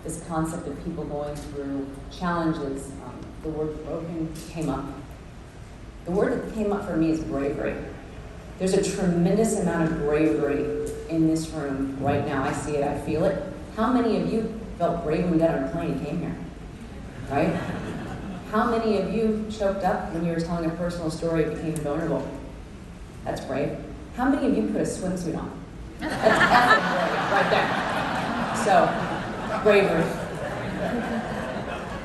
this concept of people going through challenges, the word broken came up. The word that came up for me is bravery. There's a tremendous amount of bravery in this room right now. I see it, I feel it. How many of you felt brave when we got on a plane and came here? Right? How many of you choked up when you were telling a personal story and became vulnerable? That's brave. How many of you put a swimsuit on? That's epic brave, right there. So, bravery.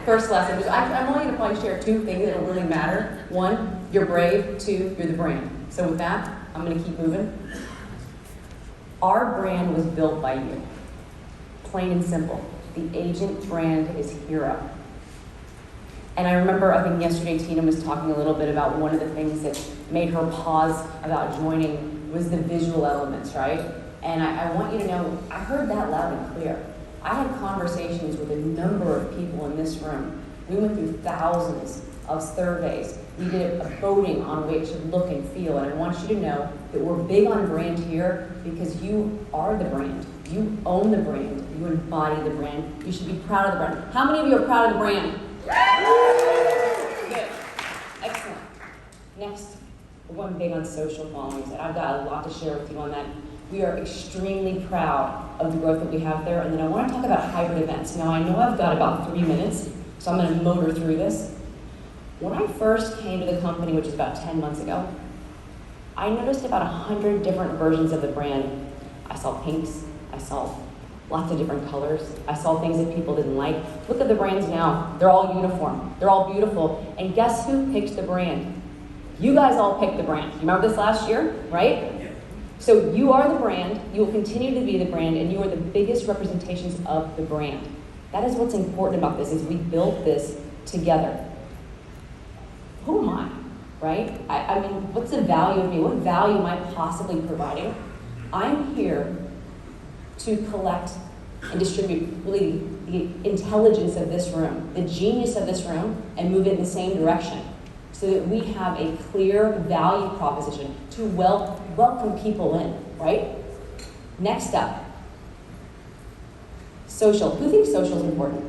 First lesson, I'm only gonna probably share two things that'll really matter. One, you're brave. Two, you're the brand. So with that, I'm gonna keep moving. Our brand was built by you. Plain and simple. The agent brand is hero. And I remember, I think yesterday Tina was talking a little bit about one of the things that made her pause about joining was the visual elements, right? And I want you to know, I heard that loud and clear. I had conversations with a number of people in this room. We went through thousands of surveys. We did a voting on the way it should look and feel. And I want you to know that we're big on brand here because you are the brand. You own the brand. You embody the brand. You should be proud of the brand. How many of you are proud of the brand? Good. Excellent. Next, we're going big on social followings, and I've got a lot to share with you on that. We are extremely proud of the growth that we have there. And then I want to talk about hybrid events. Now, I know I've got about 3 minutes, so I'm going to motor through this. When I first came to the company, which is about 10 months ago, I noticed about 100 different versions of the brand. I saw pinks. I saw lots of different colors. I saw things that people didn't like. Look at the brands now. They're all uniform. They're all beautiful. And guess who picked the brand? You guys all picked the brand. You remember this last year, right? So you are the brand, you will continue to be the brand, and you are the biggest representations of the brand. That is what's important about this, is we built this together. Who am I, right? I mean, what's the value of me? What value am I possibly providing? I'm here to collect and distribute really the intelligence of this room, the genius of this room, and move it in the same direction, so that we have a clear value proposition to welcome people in, right? Next up, social. Who thinks social is important?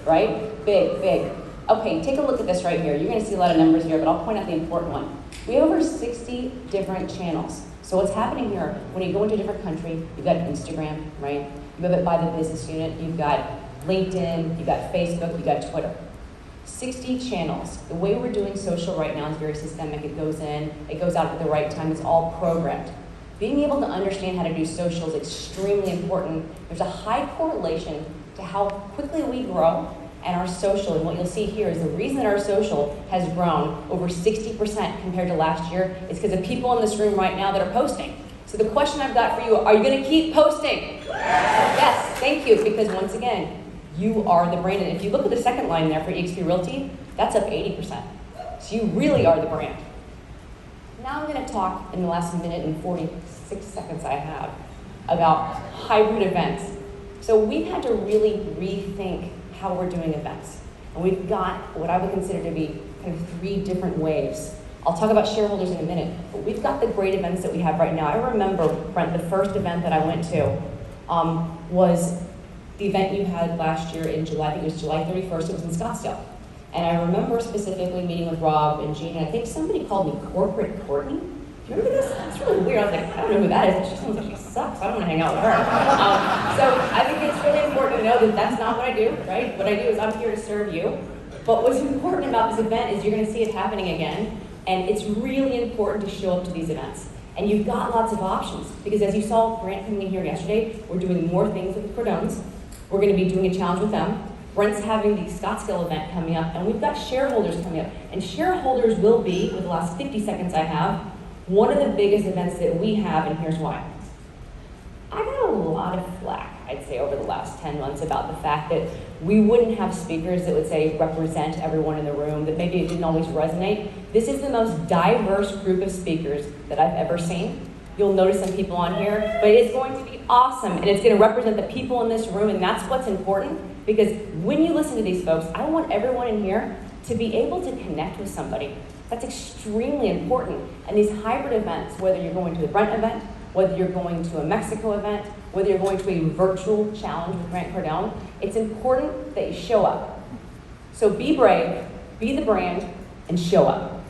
Right? Big, big. Okay, take a look at this right here. You're gonna see a lot of numbers here, but I'll point out the important one. We have over 60 different channels. So what's happening here, when you go into a different country, you've got Instagram, right? You have it by the business unit, you've got LinkedIn, you've got Facebook, you've got Twitter. 60 channels. The way we're doing social right now is very systemic. It goes in, it goes out at the right time, it's all programmed. Being able to understand how to do social is extremely important. There's a high correlation to how quickly we grow and our social, and what you'll see here is the reason that our social has grown over 60% compared to last year is because of people in this room right now that are posting. So the question I've got for you, are you gonna keep posting? Yes, thank you, because once again, you are the brand. And if you look at the second line there for eXp Realty, that's up 80%. So you really are the brand. Now I'm gonna talk in the last minute and 46 seconds I have about hybrid events. So we've had to really rethink how we're doing events. And we've got what I would consider to be kind of 3 different waves. I'll talk about shareholders in a minute, but we've got the great events that we have right now. I remember, Brent, the first event that I went to was the event you had last year in July. I think it was July 31st, it was in Scottsdale. And I remember specifically meeting with Rob and Gene, and I think somebody called me Corporate Courtney. Do you remember this? That's really weird. I was like, I don't know who that is, but she sounds like she sucks. I don't want to hang out with her. So I think it's really important to know that that's not what I do, right? What I do is I'm here to serve you. But what's important about this event is you're going to see it happening again, and it's really important to show up to these events. And you've got lots of options, because as you saw Grant coming in here yesterday, we're doing more things with the Cordones. We're going to be doing a challenge with them. Brent's having the Scottsdale event coming up, and we've got shareholders coming up. And shareholders will be, with the last 50 seconds I have, one of the biggest events that we have, and here's why. I got a lot of flack, I'd say, over the last 10 months about the fact that we wouldn't have speakers that would say represent everyone in the room, that maybe it didn't always resonate. This is the most diverse group of speakers that I've ever seen. You'll notice some people on here, but it's going to be awesome, and it's going to represent the people in this room, and that's what's important, because when you listen to these folks, I want everyone in here to be able to connect with somebody. That's extremely important. And these hybrid events, whether you're going to the Brent event, whether you're going to a Mexico event, whether you're going to a virtual challenge with Grant Cardone, it's important that you show up. So be brave, be the brand, and show up.